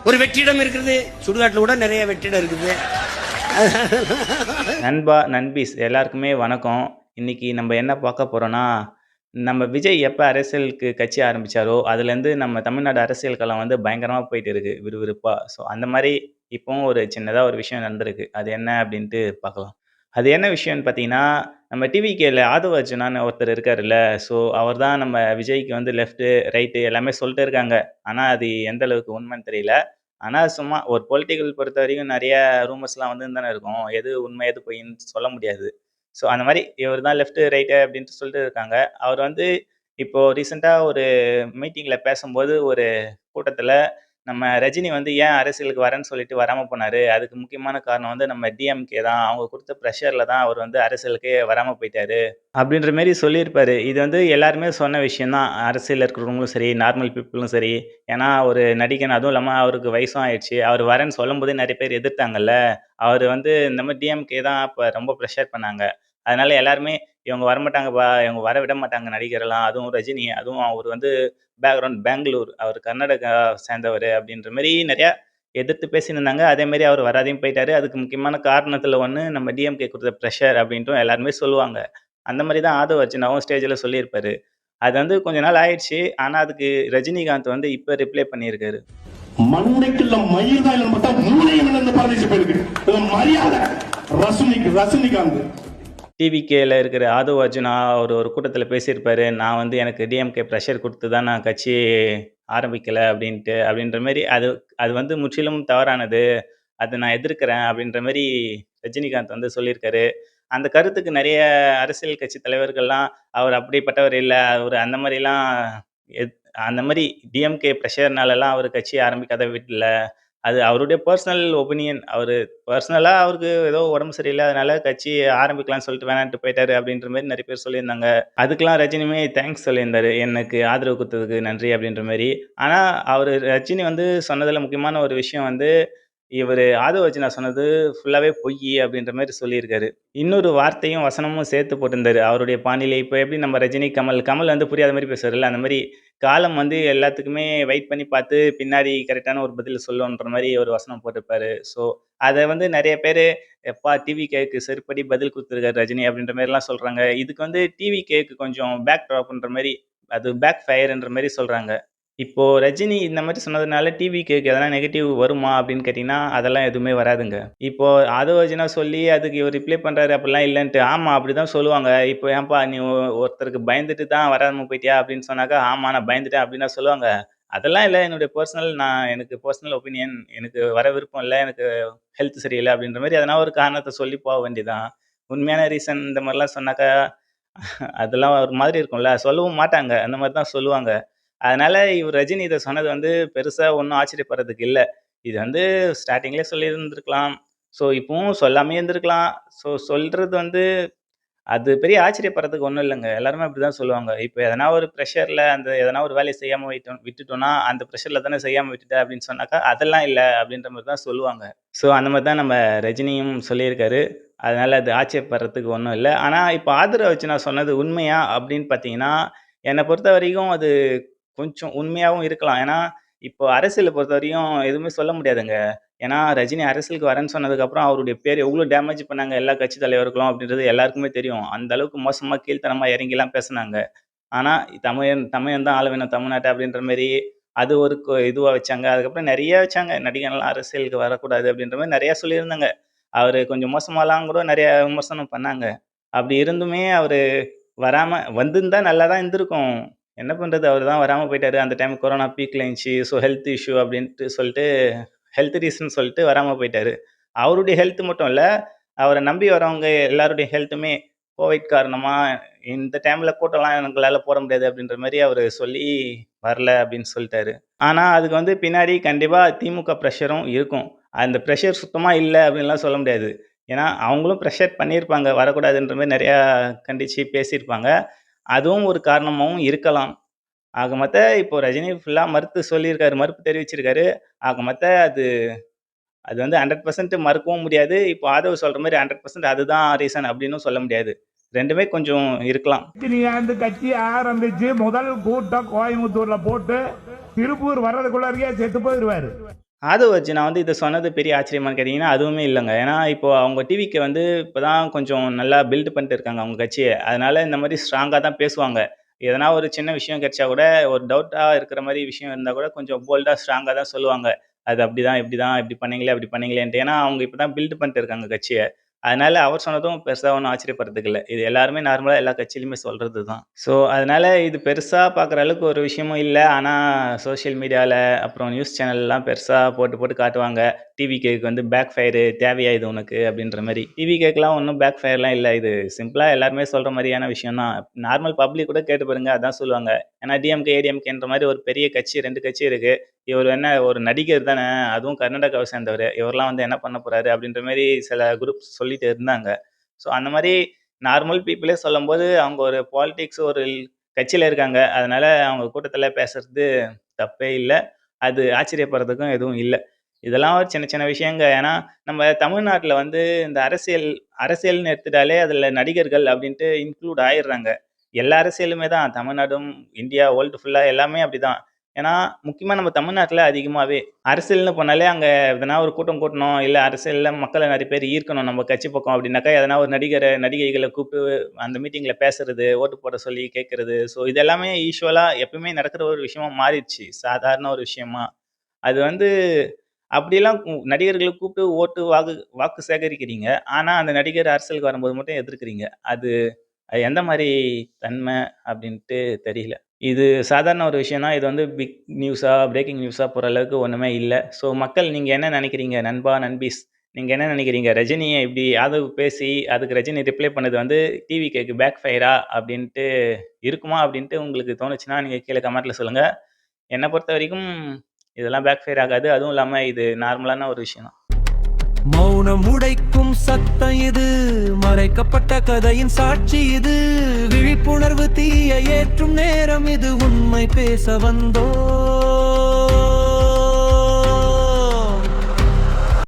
ஒரு வெற்றிடம் இருக்குது, சுடுகாட்டில் கூட நிறைய வெற்றிடம் இருக்குது. நண்பா நண்பீஸ் எல்லாருக்குமே வணக்கம். இன்னைக்கு நம்ம என்ன பார்க்க போறோம்னா, நம்ம விஜய் எப்ப அரசியலுக்கு கட்சி ஆரம்பிச்சாரோ, அதுலேருந்து நம்ம தமிழ்நாடு அரசியல் களம் வந்து பயங்கரமா போயிட்டு இருக்கு விறுவிறுப்பா. ஸோ அந்த மாரி இப்பவும் ஒரு சின்னதா ஒரு விஷயம் நடந்திருக்கு. அது என்ன அப்படின்ட்டு பார்க்கலாம். அது என்ன விஷயம்னு பார்த்தீங்கன்னா, நம்ம டிவிகேல ஆதவ அர்ஜுனான்னு ஒருத்தர் இருக்காருல்ல. ஸோ அவர் தான் நம்ம விஜய்க்கு வந்து லெஃப்ட்டு, ரைட்டு எல்லாமே சொல்லிட்டே இருக்காங்க. ஆனா அது எந்த அளவுக்கு உண்மைன்னு தெரியல. ஆனா சும்மா ஒரு பொலிட்டிக்கல் பொறுத்தவரைக்கும் நெறைய ரூமர்ஸ்லாம் வந்துன்னு தானே இருக்கும். எது உண்மை, எது பொய்ன்னு சொல்ல முடியாது. ஸோ அந்த மாரி இவர் தான் லெஃப்ட், ரைட்டு அப்டின்ட்டு சொல்லிட்டு இருக்காங்க. அவர் வந்து இப்போ ரீசென்ட்டா ஒரு மீட்டிங்ல பேசும்போது ஒரு கூட்டத்தில நம்ம ரஜினி வந்து ஏன் அரசியலுக்கு வரேன்னு சொல்லிட்டு வராம போனாரு. அதுக்கு முக்கியமான காரணம் வந்து நம்ம டிஎம்கே தான். அவங்க குடுத்த பிரஷர்ல தான் அவர் வந்து அரசியலுக்கே வராம போயிட்டாரு. அப்படின்ற மாரி சொல்லியிருப்பாரு. இது வந்து எல்லாருமே சொன்ன விஷயம் தான். அரசியல்ல இருக்கிறவங்களும் சரி, நார்மல் பீப்பிளும் சரி. ஏன்னா ஒரு நடிகன் அதுவும் இல்லாம அவருக்கு வயசும் ஆயிடுச்சு. அவர் வரேன்னு சொல்லும்போதே நெறைய பேர் எதிர்த்தாங்கல்ல. அவரு வந்து இந்த மாரி டிஎம்கே தான் அப்ப ரொம்ப பிரஷர் பண்ணாங்க. அதனால எல்லாருமே இவங்க வரமாட்டாங்கப்பா, இவங்க வர விட மாட்டாங்க நடிகரெல்லாம். அதுவும் ரஜினி, அதுவும் அவரு வந்து பேக்ரவுண்ட் பெங்களூர். அவர் கர்நாடகா சேர்ந்தவரு அப்படின்ற மாரி நெறையா எதிர்த்து பேசினுருந்தாங்க. அதேமாரி அவர் வராதையும் போயிட்டாரு. அதுக்கு முக்கியமான காரணத்துல ஒண்ணு நம்ம டிஎம்கே குடுத்த பிரஷர் அப்படின்ட்டும் எல்லாருமே சொல்லுவாங்க. அந்த மாரி தான் ஆதவ் அர்ஜுனாவும் ஸ்டேஜ்ல சொல்லியிருப்பாரு. அது வந்து கொஞ்ச நாள் ஆயிடுச்சு. ஆனா அதுக்கு ரஜினிகாந்த் வந்து இப்ப ரிப்ளை பண்ணியிருக்காரு. மண்டைக்குள்ள மயில் தான் பார்த்தா மூளையும் இழந்து பரதேசி போயிருக்கு. இது மரியாதை ரஜினிகாந்த் டிவிகேல இருக்கிற ஆதவ் அர்ஜுனா அவர் ஒரு கூட்டத்தில பேசியிருப்பாரு. நான் வந்து எனக்கு டிஎம்கே பிரஷர் குடுத்து தான் நான் கட்சி ஆரம்பிக்கல அப்படின்ட்டு, அப்படின்ற மாரி அது அது வந்து முற்றிலும் தவறானது. அத நான் எதிர்க்கிறேன் அப்படின்ற மாரி ரஜினிகாந்த் வந்து சொல்லியிருக்காரு. அந்த கருத்துக்கு நெறைய அரசியல் கட்சி தலைவர்கள்லாம், அவர் அப்படிப்பட்டவர் இல்ல. அவரு அந்த மாரிலாம் எத் அந்த மாரி டிஎம்கே பிரஷர்னாலலாம் அவரு கட்சி ஆரம்பிக்காத விடல. அது அவருடைய பெர்சனல் ஒபினியன். அவரு பெர்சனலா அவருக்கு ஏதோ உடம்பு சரியில்ல. அதனால கட்சி ஆரம்பிக்கலாம்னு சொல்லிட்டு வேணான்ட்டு போயிட்டாரு அப்படின்ற மாரி நெறைய பேர் சொல்லியிருந்தாங்க. அதுக்கெல்லாம் ரஜினியுமே தேங்க்ஸ் சொல்லியிருந்தாரு. எனக்கு ஆதரவு குடுத்ததுக்கு நன்றி அப்படின்ற மாரி. ஆனா அவரு ரஜினி வந்து சொன்னதுல முக்கியமான ஒரு விஷயம் வந்து, இவரு ஆதவ் அர்ஜுனா சொன்னது ஃபுல்லாவே பொய்யி அப்படின்ற மாரி சொல்லியிருக்காரு. இன்னொரு வார்த்தையும், வசனமும் சேர்த்து போட்டிருந்தாரு. அவருடைய பாணியிலே இப்ப எப்படி நம்ம ரஜினி, கமல் வந்து புரியாத மாரி பேசுவார்ல, அந்த மாரி காலம் வந்து எல்லாத்துக்குமே வெயிட் பண்ணி பார்த்து, பின்னாடி கரெக்ட்டான ஒரு பதில் சொல்லும்ன்ற மாரி ஒரு வசனம் போட்டிருப்பாரு. ஸோ, அத வந்து நெறைய பேரு, "எப்பா டிவிகேக்கு செருப்படி பதில் குடுத்துருக்காரு ரஜினி" அப்படின்ற மாரிலாம் சொல்றாங்க. இதுக்கு வந்து டிவிகேக்கு கொஞ்சம் பேக் ட்ராப்ன்ற மாரி, அது பேக் ஃபயர்ன்ற மாரி சொல்றாங்க. இப்போ ரஜினி இந்த மாரி சொன்னதுனால டிவிகேக்கு எதனா நெகட்டிவ் வருமா அப்படின்னு கேட்டீங்கன்னா, அதெல்லாம் எதுவுமே வராதுங்க. இப்போ ஆதவ அர்ஜுனா சொல்லி அதுக்கு இவரு ரிப்ளை பண்றாரு அப்படிலாம் இல்லன்ட்டு. ஆமா அப்படிதான் சொல்லுவாங்க. இப்போ ஏன்பா நீ ஒருத்தருக்கு பயந்துட்டு தான் வராம போயிட்டியா அப்படின்னு சொன்னாக்கா, ஆமா நான் பயந்துட்டேன் அப்படின்னா சொல்லுவாங்க. அதெல்லாம் இல்ல என்னுடைய எனக்கு பெர்சனல் ஒப்பீனியன். எனக்கு வர விருப்பம் இல்ல. எனக்கு ஹெல்த் சரியில்ல அப்படின்ற மாரி எதனா ஒரு காரணத்த சொல்லி போ வேண்டியதுதான். உண்மையான ரீசன் இந்த மாரிலாம் சொன்னாக்கா, அதெல்லாம் ஒரு மாதிரி இருக்கும்ல. சொல்லவும் மாட்டாங்க. அந்த மாரி தான் சொல்லுவாங்க. அதனால இவரு ரஜினி இத சொன்னது வந்து பெருசா ஒண்ணும் ஆச்சரியப்படுறதுக்கு இல்ல. இது வந்து ஸ்டார்ட்டிங்லயே சொல்லியிருந்திருக்கலாம். ஸோ இப்பவும் சொல்லாமயே இருந்திருக்கலாம். ஸோ சொல்றது வந்து அது பெரிய ஆச்சரியப்படுறதுக்கு ஒண்ணும் இல்லங்க. எல்லாருமே அப்படிதான் சொல்லுவாங்க. இப்ப எதனா ஒரு பிரஷர்ல அந்த எதனா ஒரு வேலைய செய்யாம விட்டுட்டோம்னா, அந்த பிரஷர்ல தானே செய்யாம விட்டுட்ட அப்படின்னு சொன்னாக்கா, அதெல்லாம் இல்ல அப்படின்ற மாரி தான் சொல்லுவாங்க. ஸோ அந்த மாரி தான் நம்ம ரஜினியும் சொல்லியிருக்காரு. அதனால அது ஆச்சரியப்படுறதுக்கு ஒண்ணும் இல்ல. ஆனா இப்ப ஆதரவு வச்சு நான் சொன்னது உண்மையா அப்படின்னு பார்த்தீங்கன்னா, என்ன பொறுத்தவரைக்கும் அது கொஞ்சம் உண்மையாவும் இருக்கலாம். ஏன்னா, இப்போ அரசியல பொறுத்தவரையும் எதுவுமே சொல்ல முடியாதுங்க. ஏன்னா, ரஜினி அரசியலுக்கு வரேன்னு சொன்னதுக்கப்புறம் அவருடைய பேர் எவ்ளோ டேமேஜ் பண்ணாங்க எல்லா கட்சி தலைவர்களும் அப்படின்றது எல்லாருக்குமே தெரியும். அந்த அளவுக்கு மோசமா கீழ்த்தனமா இறங்கிலாம் பேசுனாங்க. ஆனா, தமிழன் தமிழன் தான் ஆள வேணும் தமிழ்நாட்ட அப்படின்ற மாரி அது ஒரு இதுவா வச்சாங்க. அதுக்கப்புறம் நெறைய வச்சாங்க. நடிகன்லாம் அரசியலுக்கு வரக்கூடாது அப்படின்ற மாரி நெறைய சொல்லியிருந்தாங்க. அவரு கொஞ்சம் மோசமாலாம் கூட நெறைய விமர்சனம் பண்ணாங்க. அப்படி இருந்துமே அவரு வராம வந்திருந்தா நல்லா தான் இருந்திருக்கும். என்ன பண்றது? அவரு தான் வராம போயிட்டாரு. அந்த டைம் கொரோனா பீக்ல இருந்துச்சு. ஸோ ஹெல்த் இஷ்யூ அப்டின்ட்டு சொல்ட்டு, ஹெல்த் ரீசன் சொல்ட்டு வராம போயிட்டாரு. அவருடைய ஹெல்த் மட்டும் இல்ல, அவர நம்பி வரவங்க எல்லாருடைய ஹெல்த்துமே கோவிட் காரணமா இந்த டைம்ல கூட்டம்லாம் எங்களால போட முடியாது அப்டின்ற மாரி அவரு சொல்லி வரல அப்டின்னு சொல்ட்டாரு. ஆனா, அதுக்கு வந்து பின்னாடி கண்டிப்பா திமுக பிரஷரும் இருக்கும். அந்த பிரஷர் சுத்தமா இல்ல அப்டின்லாம் சொல்ல முடியாது. ஏன்னா, அவங்களும் பிரஷர் பண்ணியிருப்பாங்க. வரக்கூடாதுன்ற மாரி நெறையா கண்டிச்சு பேசியிருப்பாங்க. அதுவும் ஒரு காரணமாவும் இருக்கலாம். ஆக மொத்த இப்போ ரஜினி ஃபுல்லா மறுத்து சொல்லியிருக்காரு. மறுப்பு தெரிவிச்சிருக்காரு. ஆக மொத்த அது அது வந்து 100% மறுக்கவும் முடியாது. இப்போ ஆதவ் சொல்ற மாரி 100% அதுதான் ரீசன் அப்டின்னும் சொல்ல முடியாது. 2மே கொஞ்சம் இருக்கலாம். ரஜினிகாந்த் கட்சி ஆரம்பிச்சு முதல் கூட்டம் கோயம்புத்தூர்ல போட்டு திருப்பூர் வர்றதுக்குள்ளே செத்து போயிடுவாரு. ஆதவ் அர்ஜுனா வந்து இத சொன்னது பெரிய ஆச்சரியமான்னு கேட்டீங்கன்னா, அதுவுமே இல்லங்க. ஏன்னா, இப்போ அவங்க டிவிக்கு வந்து இப்ப தான் கொஞ்சம் நல்லா பில்ட் பண்ணிட்டு இருக்காங்க அவங்க கட்சிய. அதனால இந்த மாரி ஸ்ட்ராங்கா தான் பேசுவாங்க. எதனா ஒரு சின்ன விஷயம் கிடைச்சா கூட, ஒரு டவுட்டா இருக்கிற மாரி விஷயம் இருந்தா கூட கொஞ்சம் போல்டா, ஸ்ட்ராங்கா தான் சொல்லுவாங்க. அது அப்படிதான், இப்படிதான், இப்படி பண்ணீங்களே, அப்படி பண்ணீங்களேன்ட்டு. ஏன்னா, அவங்க இப்ப தான் பில்ட் பண்ணிட்டு இருக்காங்க கட்சிய. அதனால அவர் சொன்னதும் பெருசா ஒண்ணும் ஆச்சரியப்படுறதுக்கு இல்ல. இது எல்லாருமே நார்மலா எல்லா கட்சியிலுமே சொல்றது தான். ஸோ, அதனால இது பெருசா பார்க்குற அளவுக்கு ஒரு விஷயமும் இல்ல. ஆனா, சோசியல் மீடியால அப்புறம் நியூஸ் சேனல்லாம் பெருசா போட்டு போட்டு காட்டுவாங்க. டிவிகேக்கு வந்து பேக் ஃபயரு தேவையா இது உனக்கு? அப்படின்ற மாரி. டிவிகேக்குலாம் ஒண்ணும் பேக் ஃபயர்லாம் இல்ல. இது சிம்பிளா எல்லாருமே சொல்ற மாரியான விஷயம் தான். நார்மல் பப்ளிக் கூட கேட்டு பாருங்க. அதான் சொல்லுவாங்க. ஏன்னா டிஎம்கே, ஏடிஎம்கேன்ற மாரி ஒரு பெரிய கட்சி 2 கட்சி இருக்கு. இவரு என்ன ஒரு நடிகர் தானே! அதுவும் கர்நாடகாவ சேர்ந்தவரு. இவர்லாம் வந்து என்ன பண்ண போறாரு? அப்படின்ற மாரி சில குரூப்ஸ் சொல்லிட்டு இருந்தாங்க. ஸோ அந்த மாரி நார்மல் பீப்பிளே சொல்லும்போது, அவங்க ஒரு பாலிடிக்ஸ் ஒரு கட்சியில இருக்காங்க. அதனால அவங்க கூட்டத்தில பேசுறது தப்பே இல்ல. அது ஆச்சரியப்படுறதுக்கும் எதுவும் இல்ல. இதெல்லாம் ஒரு சின்ன சின்ன விஷயங்க. ஏன்னா, நம்ம தமிழ்நாட்ல வந்து இந்த அரசியல்னு எடுத்துட்டாலே அதில நடிகர்கள் அப்படின்ட்டு இன்க்ளூட் ஆயிர்றாங்க. எல்லா அரசியலுமே தான். தமிழ்நாடும், இந்தியா வேர்ல்டு ஃபுல்லா எல்லாமே அப்படிதான். ஏன்னா, முக்கியமா நம்ம தமிழ்நாட்ல அதிகமாவே. அரசியல்னு போனாலே அங்க எதனா ஒரு கூட்டம் கூட்டணும், இல்ல அரசியல்ல மக்கள நெறைய பேர் ஈர்க்கணும் நம்ம கட்சி பக்கம் அப்படின்னாக்கா, எதனா ஒரு நடிகைகள கூப்பிட்டு அந்த மீட்டிங்ல பேசுறது, ஓட்டு போட சொல்லி கேட்கறது. ஸோ இது எல்லாமே யூசுவலா எப்பவுமே நடக்கிற ஒரு விஷயமா மாறிடுச்சு. சாதாரண ஒரு விஷயமா. அது வந்து அப்படியெல்லாம் நடிகர்கள கூப்பிட்டு வாக்கு சேகரிக்கிறீங்க. ஆனா, அந்த நடிகர் அரசியலுக்கு வரும்போது மட்டும் எதிர்க்கிறீங்க. அது அது எந்த மாரி தன்மை அப்படின்ட்டு தெரியல. இது சாதாரண ஒரு விஷயம் தான். இது வந்து பிக் நியூஸா, பிரேக்கிங் நியூஸா போற அளவுக்கு ஒண்ணுமே இல்ல. ஸோ மக்கள் நீங்க என்ன நெனைக்கிறீங்க? நண்பா, நண்பீஸ் நீங்க என்ன நெனைக்கிறீங்க? ரஜினிய இப்படி ஆதவ் பேசி, அதுக்கு ரஜினி ரிப்ளை பண்ணது வந்து டிவிகேக்கு பேக் ஃபயரா அப்படின்ட்டு இருக்குமா? அப்படின்ட்டு உங்களுக்கு தோணுச்சுன்னா, நீங்க கீழ கமெண்ட்ல சொல்லுங்க. என்ன பொறுத்தவரைக்கும் இதெல்லாம் பேக் ஃபயர் ஆகாது. அதுவும் இல்லாம இது நார்மலான ஒரு விஷயம் தான். மௌனம் உடைக்கும் சத்தம் இது, மறைக்கப்பட்ட கதையின் சாட்சி இது, விழிப்புணர்வு தீய ஏற்றும் நேரம் இது, உண்மை பேச வந்தோ